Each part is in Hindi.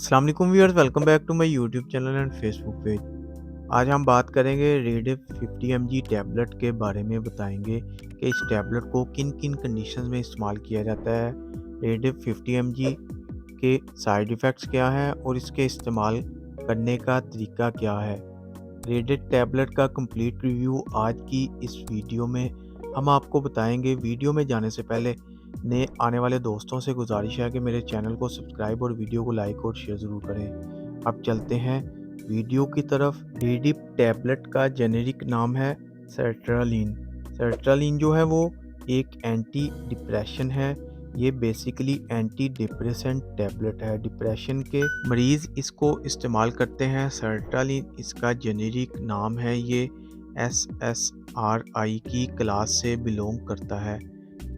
अस्सलाम वालेकुम viewers, welcome back to my YouTube channel and Facebook page. आज हम बात करेंगे रेडिफ 50 mg टैबलेट के बारे में। बताएंगे कि इस टैबलेट को किन किन कंडीशंस में इस्तेमाल किया जाता है, रेडिफ 50 mg के साइड इफ़ेक्ट्स क्या हैं और इसके इस्तेमाल करने का तरीका क्या है। रेडिफ टैबलेट का कंप्लीट रिव्यू आज की इस वीडियो में हम आपको बताएंगे। वीडियो में जाने से पहले नए आने वाले दोस्तों से गुजारिश है कि मेरे चैनल को सब्सक्राइब और वीडियो को लाइक और शेयर ज़रूर करें। अब चलते हैं वीडियो की तरफ। रेडिफ टैबलेट का जेनेरिक नाम है सर्ट्रालिन। सर्ट्रालिन जो है वो एक एंटी डिप्रेशन है। ये बेसिकली एंटी डिप्रेसेंट टैबलेट है। डिप्रेशन के मरीज़ इसको इस्तेमाल करते हैं। सर्ट्रालिन इसका जेनेरिक नाम है। ये SSRI की क्लास से बिलोंग करता है।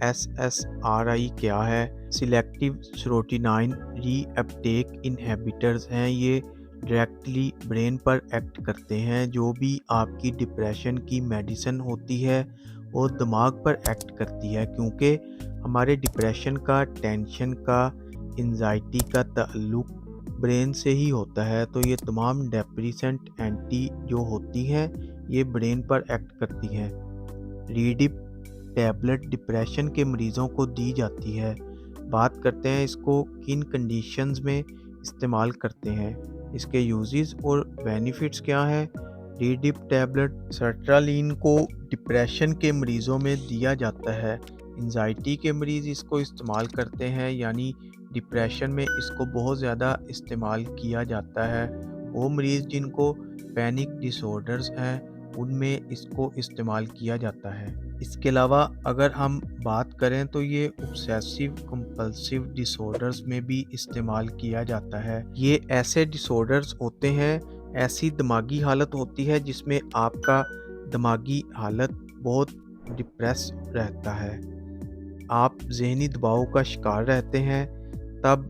SSRI क्या है? सिलेक्टिव सेरोटोनिन रीअपटेक इनहिबिटर्स हैं। ये डायरेक्टली ब्रेन पर एक्ट करते हैं। जो भी आपकी डिप्रेशन की मेडिसिन होती है वो दिमाग पर एक्ट करती है, क्योंकि हमारे डिप्रेशन का, टेंशन का, एंजाइटी का ताल्लुक ब्रेन से ही होता है। तो ये तमाम डिप्रेसेंट एंटी जो होती हैं ये ब्रेन पर एक्ट करती हैं। रेडिफ टैबलेट डिप्रेशन के मरीज़ों को दी जाती है। बात करते हैं इसको किन कंडीशंस में इस्तेमाल करते हैं, इसके यूजेस और बेनिफिट्स क्या हैं। रेडिफ टैबलेट सर्ट्रालिन को डिप्रेशन के मरीज़ों में दिया जाता है। एंजाइटी के मरीज़ इसको इस्तेमाल करते हैं, यानी डिप्रेशन में इसको बहुत ज़्यादा इस्तेमाल किया जाता है। वो मरीज़ जिनको पैनिक डिसऑर्डर्स हैं उनमें इसको इस्तेमाल किया जाता है। इसके अलावा अगर हम बात करें तो ये ऑब्सेसिव कंपल्सिव डिसऑर्डर्स में भी इस्तेमाल किया जाता है। ये ऐसे डिसऑर्डर्स होते हैं, ऐसी दिमागी हालत होती है जिसमें आपका दिमागी हालत बहुत डिप्रेस रहता है, आप जहनी दबाव का शिकार रहते हैं, तब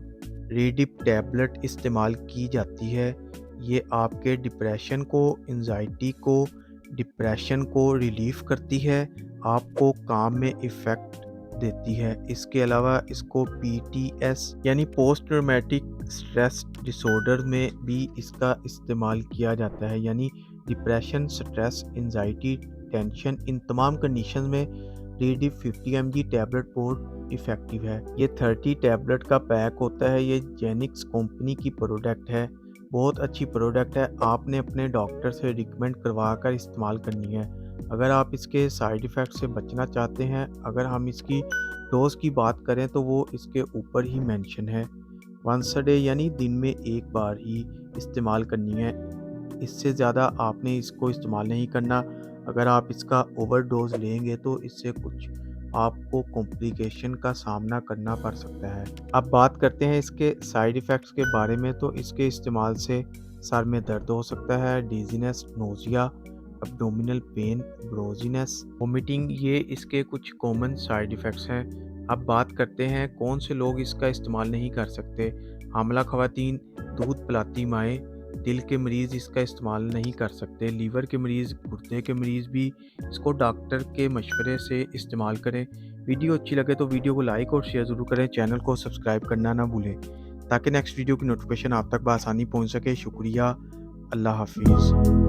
रेडिफ टैबलेट इस्तेमाल की जाती है। ये आपके डिप्रेशन को, एंजाइटी को, डिप्रेशन को रिलीफ करती है, आपको काम में इफ़ेक्ट देती है। इसके अलावा इसको PTS यानी पोस्ट ट्रॉमेटिक स्ट्रेस डिसऑर्डर में भी इसका इस्तेमाल किया जाता है। यानी डिप्रेशन, स्ट्रेस, एंजाइटी, टेंशन, इन तमाम कंडीशन में रेडिफ 50 mg टैबलेट बहुत इफ़ेक्टिव है। ये 30 टैबलेट का पैक होता है। ये जेनिक्स कंपनी की प्रोडक्ट है, बहुत अच्छी प्रोडक्ट है। आपने अपने डॉक्टर से रिकमेंड करवा कर इस्तेमाल करनी है। अगर आप इसके साइड इफ़ेक्ट से बचना चाहते हैं, अगर हम इसकी डोज की बात करें तो वो इसके ऊपर ही मेंशन है। वंस अ डे यानी दिन में एक बार ही इस्तेमाल करनी है, इससे ज़्यादा आपने इसको इस्तेमाल नहीं करना। अगर आप इसका ओवरडोज लेंगे तो इससे कुछ आपको कॉम्प्लिकेशन का सामना करना पड़ सकता है। अब बात करते हैं इसके साइड इफ़ेक्ट्स के बारे में। तो इसके इस्तेमाल से सर में दर्द हो सकता है, dizziness, nausea, abdominal pain, drowsiness, vomiting, ये इसके कुछ कॉमन साइड इफ़ेक्ट्स हैं। अब बात करते हैं कौन से लोग इसका इस्तेमाल नहीं कर सकते। हामिला ख़वातीन, दूध पिलाती माएँ, दिल के मरीज़ इसका इस्तेमाल नहीं कर सकते। लीवर के मरीज़, गुर्दे के मरीज़ भी इसको डॉक्टर के मशवरे से इस्तेमाल करें। वीडियो अच्छी लगे तो वीडियो को लाइक और शेयर ज़रूर करें। चैनल को सब्सक्राइब करना ना भूलें ताकि नेक्स्ट वीडियो की नोटिफिकेशन आप तक बआसानी पहुंच सके। शुक्रिया। अल्लाह हाफिज़।